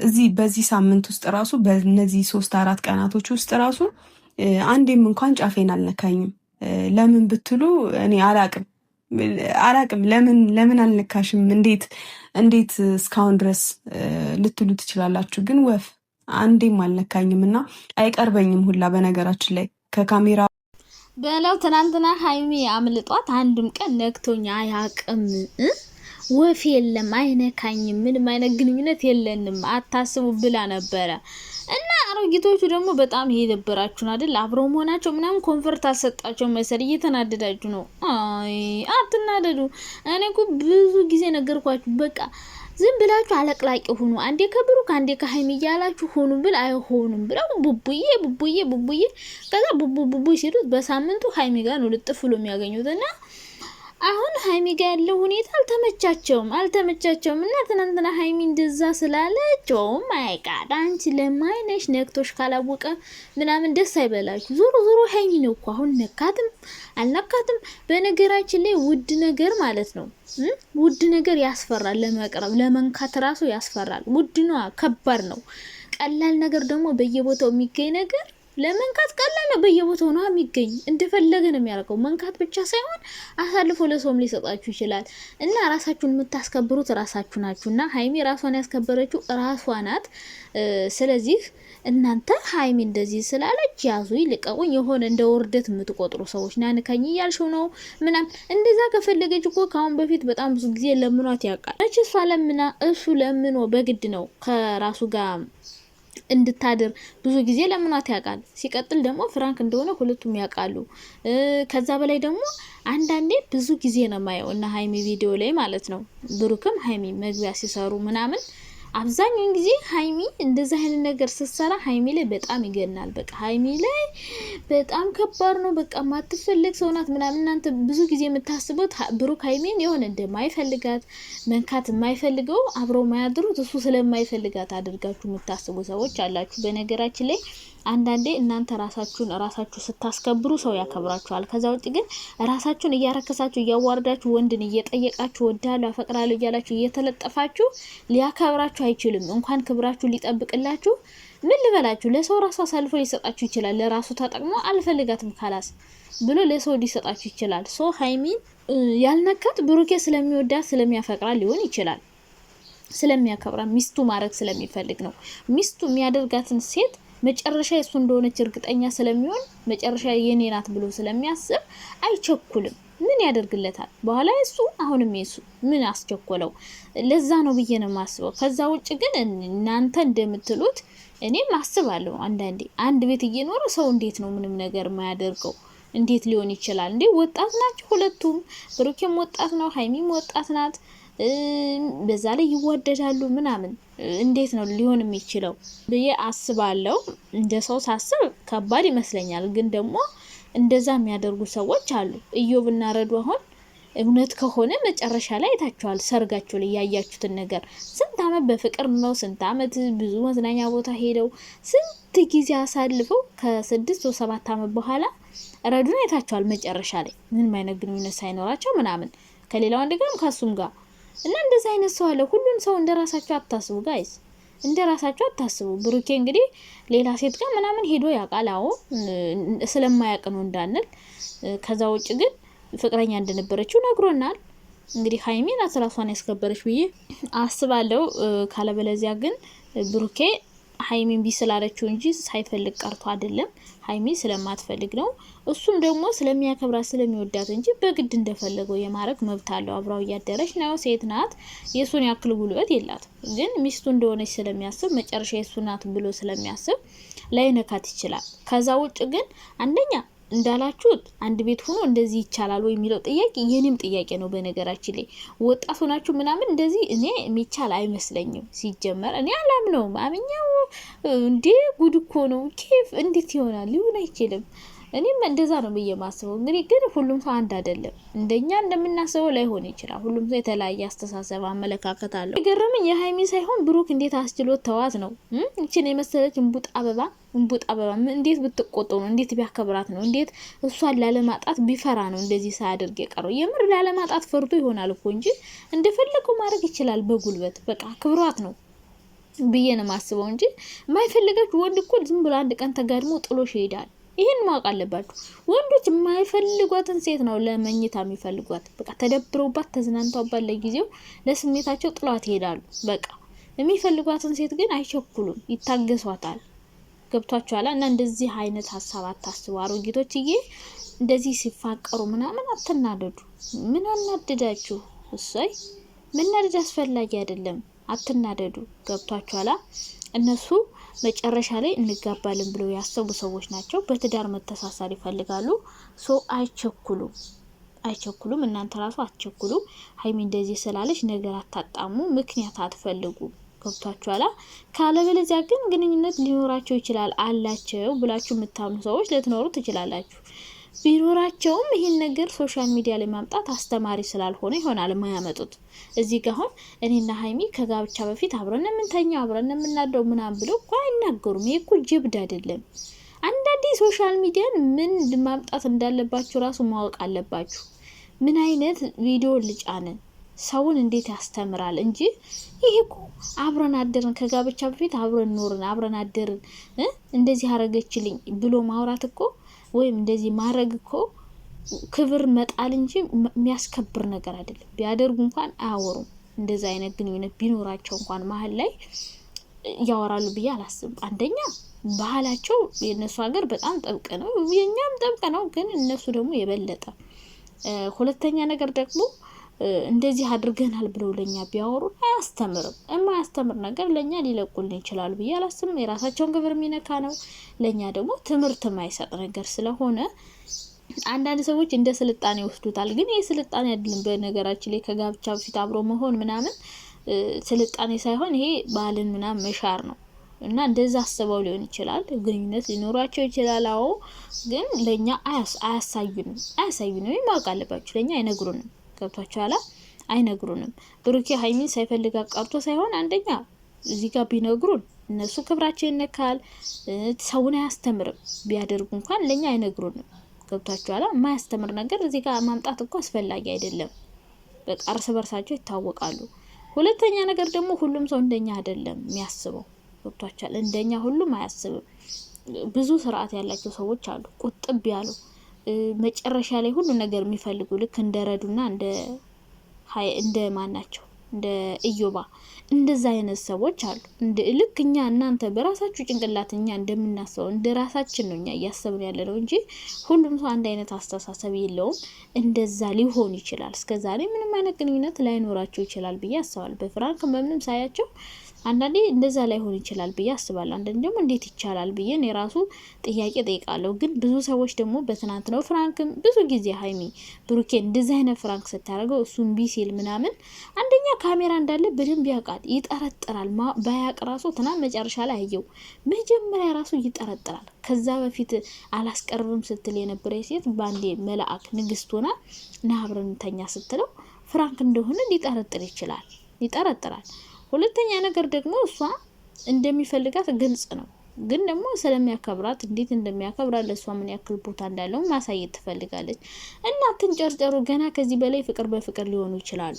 እዚህ በዚህ ሳምንት ውስጥ ራሱ በእነዚህ 3-4 ቀናቶች ውስጥ ራሱ አንዴም እንኳን ጫፌን አልነካኝም። ለምን ብትሉ እኔ አላቅም ለምን አልነካሽም እንዴት እስካሁን ድረስ ልትሉ ትችላላችሁ። ግን ወፍ አንዴም አልነካኝም እና አይቀርበኝም ሁላ በነገራችን ላይ ከካሜራ በለው። ትናንትና ሀይሚ አምልጧት አንድም ቀን ነክቶኛ አያቅም። ወፍ የለም አይነካኝም፣ ምንም አይነት ግንኙነት የለንም አታስቡ ብላ ነበረ። እና አሮጊቶቹ ደግሞ በጣም ይደብራችሁን አይደል? አብረው መሆናቸው ምናምን ኮንፈርት አልሰጣቸው መሰል እየተናደዳችሁ ነው። አይ አትናደዱ። እኔ እኮ ብዙ ጊዜ ነገርኳችሁ። በቃ ዝም ብላችሁ አለቅላቂ ሁኑ። አንዴ ከብሩክ አንዴ ከሀይሚ እያላችሁ ሁኑ ብል አይሆኑም ብለው ቡቡዬ ከዛ ቡቡ ሲሉት በሳምንቱ ሀይሚ ጋር ነው ልጥፍ ብሎ የሚያገኙትና አሁን ሀይሚ ጋር ያለው ሁኔታ አልተመቻቸውም እና ትናንትና ሀይሚ እንደዛ ስላለችው ማይቃድ አንቺ ለማይነሽ ነክቶሽ ካላወቀ ምናምን ደስ አይበላችሁ። ዞሮ ሀይሚ ነው እኮ አሁን ነካትም አልነካትም። በነገራችን ላይ ውድ ነገር ማለት ነው ውድ ነገር ያስፈራል፣ ለመቅረብ ለመንካት ራሱ ያስፈራል። ውድ ነው፣ ከባድ ነው። ቀላል ነገር ደግሞ በየቦታው የሚገኝ ነገር ለመንካት ቀላል ነው። በየቦታው ነው የሚገኝ፣ እንደፈለገ ነው የሚያደርገው። መንካት ብቻ ሳይሆን አሳልፎ ለሰውም ሊሰጣችሁ ይችላል። እና ራሳችሁን የምታስከብሩት ራሳችሁ ናችሁና ሀይሚ ራሷን ያስከበረችው ራሷ ናት። ስለዚህ እናንተ ሀይሚ እንደዚህ ስላለች ያዙ ይልቀቁኝ የሆነ እንደ ወርደት የምትቆጥሩ ሰዎች ናንካኝ እያልሽው ነው ምናምን። እንደዛ ከፈለገች እኮ ካሁን በፊት በጣም ብዙ ጊዜ ለምኗት ያውቃል። እሷ ለምና እሱ ለምኖ በግድ ነው ከራሱ ጋር እንድታድር ብዙ ጊዜ ለምኗት ያውቃል። ሲቀጥል ደግሞ ፍራንክ እንደሆነ ሁለቱም ያውቃሉ። ከዛ በላይ ደግሞ አንዳንዴ ብዙ ጊዜ ነው ማየው እና ሀይሚ ቪዲዮ ላይ ማለት ነው ብሩክም ሀይሚ መግቢያ ሲሰሩ ምናምን አብዛኛውን ጊዜ ሀይሚ እንደዛ አይነት ነገር ስትሰራ ሀይሚ ላይ በጣም ይገናል። በቃ ሀይሚ ላይ በጣም ከባድ ነው። በቃ ማትፈልግ ሰው ናት ምናምን። እናንተ ብዙ ጊዜ የምታስቡት ብሩክ ሀይሚን የሆነ እንደማይፈልጋት መንካት የማይፈልገው አብረው ማያድሩት እሱ ስለማይፈልጋት አድርጋችሁ የምታስቡ ሰዎች አላችሁ። በነገራችን ላይ አንዳንዴ እናንተ ራሳችሁ ስታስከብሩ ሰው ያከብራችኋል። ከዛ ውጪ ግን ራሳችሁን እያረከሳችሁ እያዋርዳችሁ ወንድን እየጠየቃችሁ ወዳለው አፈቅራለሁ እያላችሁ እየተለጠፋችሁ ሊያከብራችሁ አይችልም። እንኳን ክብራችሁ ሊጠብቅላችሁ ምን ልበላችሁ ለሰው ራሱ አሳልፎ ሊሰጣችሁ ይችላል። ለራሱ ተጠቅሞ አልፈልጋትም ካላስ ብሎ ለሰው ሊሰጣችሁ ይችላል። ሶ ሀይሚን ያልነካት ብሩኬ ስለሚወዳት ስለሚያፈቅራት ሊሆን ይችላል። ስለሚያከብራ ሚስቱ ማድረግ ስለሚፈልግ ነው። ሚስቱ የሚያደርጋትን ሴት መጨረሻ እሱ እንደሆነች እርግጠኛ ስለሚሆን መጨረሻ የኔ ናት ብሎ ስለሚያስብ አይቸኩልም። ምን ያደርግለታል በኋላ እሱ አሁንም እሱ ምን አስቸኮለው? ለዛ ነው ብዬ ነው ማስበው። ከዛ ውጭ ግን እናንተ እንደምትሉት እኔም አስባለሁ አንዳንዴ አንድ ቤት እየኖረ ሰው እንዴት ነው ምንም ነገር የማያደርገው? እንዴት ሊሆን ይችላል እንዴ? ወጣት ናቸው ሁለቱም። ብሩኬም ወጣት ነው፣ ሀይሚም ወጣት ናት። በዛ ላይ ይወደዳሉ ምናምን እንዴት ነው ሊሆን የሚችለው ብዬ አስባለሁ። እንደ ሰው ሳስብ ከባድ ይመስለኛል። ግን ደግሞ እንደዛ የሚያደርጉ ሰዎች አሉ። ኢዮብና ረዱ አሁን እውነት ከሆነ መጨረሻ ላይ አይታችኋል። ሰርጋቸው ላይ ያያችሁትን ነገር ስንት አመት በፍቅር ነው፣ ስንት አመት ብዙ መዝናኛ ቦታ ሄደው ስንት ጊዜ አሳልፈው ከ6 or 7 አመት በኋላ ረዱን አይታችኋል። መጨረሻ ላይ ምንም አይነት ግንኙነት ሳይኖራቸው ምናምን ከሌላው አንድ ጋርም ካሱም ጋር እና እንደዛ አይነት ሰው አለ። ሁሉም ሰው እንደራሳቸው አታስቡ ጋይስ፣ እንደራሳቸው አታስቡ። ብሩኬ እንግዲህ ሌላ ሴት ጋር ምናምን ሄዶ ያውቃል። አዎ ስለማያውቅ ነው እንዳንል። ከዛ ውጭ ግን ፍቅረኛ እንደነበረችው ነግሮናል። እንግዲህ ሀይሚ ናት ራሷን ያስከበረች ብዬ አስባለሁ። ካለበለዚያ ግን ብሩኬ ሀይሚን ቢስላለችው እንጂ ሳይፈልግ ቀርቶ አይደለም። ሀይሚ ስለማትፈልግ ነው። እሱም ደግሞ ስለሚያከብራት ስለሚወዳት እንጂ በግድ እንደፈለገው የማረግ መብት አለው። አብራው እያደረች ነው፣ ሴት ናት። የሱን ያክል ጉልበት የላት። ግን ሚስቱ እንደሆነች ስለሚያስብ መጨረሻ የሱ ናት ብሎ ስለሚያስብ ላይነካት ይችላል። ከዛ ውጭ ግን አንደኛ እንዳላችሁት አንድ ቤት ሆኖ እንደዚህ ይቻላል ወይ የሚለው ጥያቄ የኔም ጥያቄ ነው። በነገራችን ላይ ወጣት ሆናችሁ ምናምን እንደዚህ እኔ የሚቻል አይመስለኝም። ሲጀመር እኔ አላምነውም። አምኛው እንዴ ጉድ እኮ ነው። ኬፍ እንዴት ይሆናል? ሊሆን አይችልም። እኔም እንደዛ ነው ብዬ ማስበው። እንግዲህ ግን ሁሉም ሰው አንድ አይደለም። እንደኛ እንደምናስበው ላይሆን ይችላል። ሁሉም ሰው የተለያየ አስተሳሰብ አመለካከት አለው። የገረመኝ የሀይሚ ሳይሆን ብሩክ እንዴት አስችሎት ተዋት ነው። እቺን የመሰለች እንቡጥ አበባ እንዴት ብትቆጠው ነው? እንዴት ቢያከብራት ነው? እንዴት እሷን ላለማጣት ቢፈራ ነው እንደዚህ ሳያደርግ የቀረው? የምር ላለማጣት ፈርቶ ይሆናል እኮ እንጂ እንደፈለገው ማድረግ ይችላል በጉልበት። በቃ ክብሯት ነው። ብዬ ነው ማስበው እንጂ የማይፈልጋችሁ ወንድ እኮ ዝም ብሎ አንድ ቀን ተጋድሞ ጥሎሽ ይሄዳል። ይሄን ማወቅ አለባችሁ። ወንዶች የማይፈልጓትን ሴት ነው ለመኝታ የሚፈልጓት። በቃ ተደብረውባት ተዝናንተውባት ለጊዜው ለስሜታቸው ጥሏት ይሄዳሉ። በቃ የሚፈልጓትን ሴት ግን አይቸኩሉም፣ ይታገሷታል። ገብቷችኋል? እና እንደዚህ አይነት ሀሳብ አታስቡ አሮጊቶችዬ። እንደዚህ ሲፋቀሩ ምናምን አትናደዱ። ምን አናደዳችሁ? እሰይ መናደድ አስፈላጊ አይደለም። አትናደዱ። ገብቷችኋል? እነሱ መጨረሻ ላይ እንጋባለን ብለው ያሰቡ ሰዎች ናቸው። በትዳር መተሳሰር ይፈልጋሉ። አይቸኩሉም። እናንተ ራሱ አትቸኩሉ። ሀይሚ እንደዚህ ስላለች ነገር አታጣሙ፣ ምክንያት አትፈልጉ። ገብቷችኋል? ካለበለዚያ ግን ግንኙነት ሊኖራቸው ይችላል አላቸው ብላችሁ የምታምኑ ሰዎች ልትኖሩ ትችላላችሁ። ቢኖራቸውም ይህን ነገር ሶሻል ሚዲያ ላይ ማምጣት አስተማሪ ስላልሆነ ይሆናል የማያመጡት። እዚህ ጋር አሁን እኔና ሀይሚ ከጋብቻ በፊት አብረን የምንተኛው አብረን የምናደው ምናምን ብለው እኮ አይናገሩም። ይሄ እኮ ጅብድ አይደለም። አንዳንዴ ሶሻል ሚዲያን ምን ማምጣት እንዳለባችሁ ራሱ ማወቅ አለባችሁ። ምን አይነት ቪዲዮ ልጫነ ሰውን እንዴት ያስተምራል እንጂ ይሄ እኮ አብረን አደርን ከጋብቻ በፊት አብረን ኖርን አብረን አደርን እንደዚህ አረገችልኝ ብሎ ማውራት እኮ ወይም እንደዚህ ማድረግ እኮ ክብር መጣል እንጂ የሚያስከብር ነገር አይደለም። ቢያደርጉ እንኳን አያወሩም። እንደዛ አይነት ግንኙነት ቢኖራቸው እንኳን መሀል ላይ ያወራሉ ብዬ አላስብም። አንደኛ ባህላቸው የነሱ ሀገር በጣም ጥብቅ ነው፣ የኛም ጥብቅ ነው፣ ግን እነሱ ደግሞ የበለጠ። ሁለተኛ ነገር ደግሞ እንደዚህ አድርገናል ብለው ለኛ ቢያወሩ አያስተምርም። የማያስተምር ነገር ለኛ ሊለቁልን ይችላሉ ብዬ አላስብም። የራሳቸውን ክብር የሚነካ ነው። ለኛ ደግሞ ትምህርት የማይሰጥ ነገር ስለሆነ አንዳንድ ሰዎች እንደ ስልጣኔ ይወስዱታል። ግን ይሄ ስልጣኔ አይደለም። በነገራችን ላይ ከጋብቻ በፊት አብሮ መሆን ምናምን ስልጣኔ ሳይሆን ይሄ ባህልን ምናምን መሻር ነው። እና እንደዛ አስበው ሊሆን ይችላል። ግንኙነት ሊኖራቸው ይችላል። አዎ፣ ግን ለኛ አያሳዩንም። ማወቅ አለባችሁ። ለኛ አይነግሩንም። ገብቷችኋል? አይነግሩንም። ብሩኬ ሀይሚን ሳይፈልጋ ቀርቶ ሳይሆን አንደኛ እዚህ ጋር ቢነግሩን እነሱ ክብራቸው ይነካል፣ ሰውን አያስተምርም። ቢያደርጉ እንኳን ለኛ አይነግሩንም። ገብቷችኋል? የማያስተምር ነገር እዚህ ጋር ማምጣት እኮ አስፈላጊ አይደለም። በቃ እርስ በርሳቸው ይታወቃሉ። ሁለተኛ ነገር ደግሞ ሁሉም ሰው እንደኛ አይደለም የሚያስበው። ገብቷችኋል? እንደኛ ሁሉም አያስብም። ብዙ ስርዓት ያላቸው ሰዎች አሉ፣ ቁጥብ ያሉ መጨረሻ ላይ ሁሉ ነገር የሚፈልጉ ልክ እንደረዱና እንደ ማናቸው እንደ ኢዮባ እንደዛ አይነት ሰዎች አሉ። ልክ እኛ እናንተ በራሳችሁ ጭንቅላት እኛ እንደምናስበው እንደ ራሳችን ነው እኛ እያሰብን ያለ ነው እንጂ ሁሉም ሰው አንድ አይነት አስተሳሰብ የለውም። እንደዛ ሊሆን ይችላል። እስከዛሬ ምንም አይነት ግንኙነት ላይኖራቸው ይችላል ብዬ አስባለሁ። በፍራንክ በምንም ሳያቸው አንዳንዴ እንደዛ ላይሆን ይችላል ብዬ አስባለሁ። አንዳንዴ ደግሞ እንዴት ይቻላል ብዬ እኔ ራሱ ጥያቄ ጠይቃለሁ። ግን ብዙ ሰዎች ደግሞ በትናንት ነው ፍራንክም ብዙ ጊዜ ሀይሚ ብሩኬ እንደዚህ አይነት ፍራንክ ስታደርገው እሱም ቢሲል ምናምን አንደኛ ካሜራ እንዳለ በደንብ ያውቃል፣ ይጠረጥራል። ባያቅ ራሱ ትናንት መጨረሻ ላይ አየው። መጀመሪያ ራሱ ይጠረጥራል። ከዛ በፊት አላስቀርብም ስትል የነበረ ሴት ባንዴ መልአክ ንግስት ሆና ና አብረን እንተኛ ስትለው ፍራንክ እንደሆነ ይጠረጥራል። ሁለተኛ ነገር ደግሞ እሷ እንደሚፈልጋት ግልጽ ነው። ግን ደግሞ ስለሚያከብራት እንዴት እንደሚያከብራት ለእሷ ምን ያክል ቦታ እንዳለው ማሳየት ትፈልጋለች። እና ትንጨርጨሩ ገና ከዚህ በላይ ፍቅር በፍቅር ሊሆኑ ይችላሉ።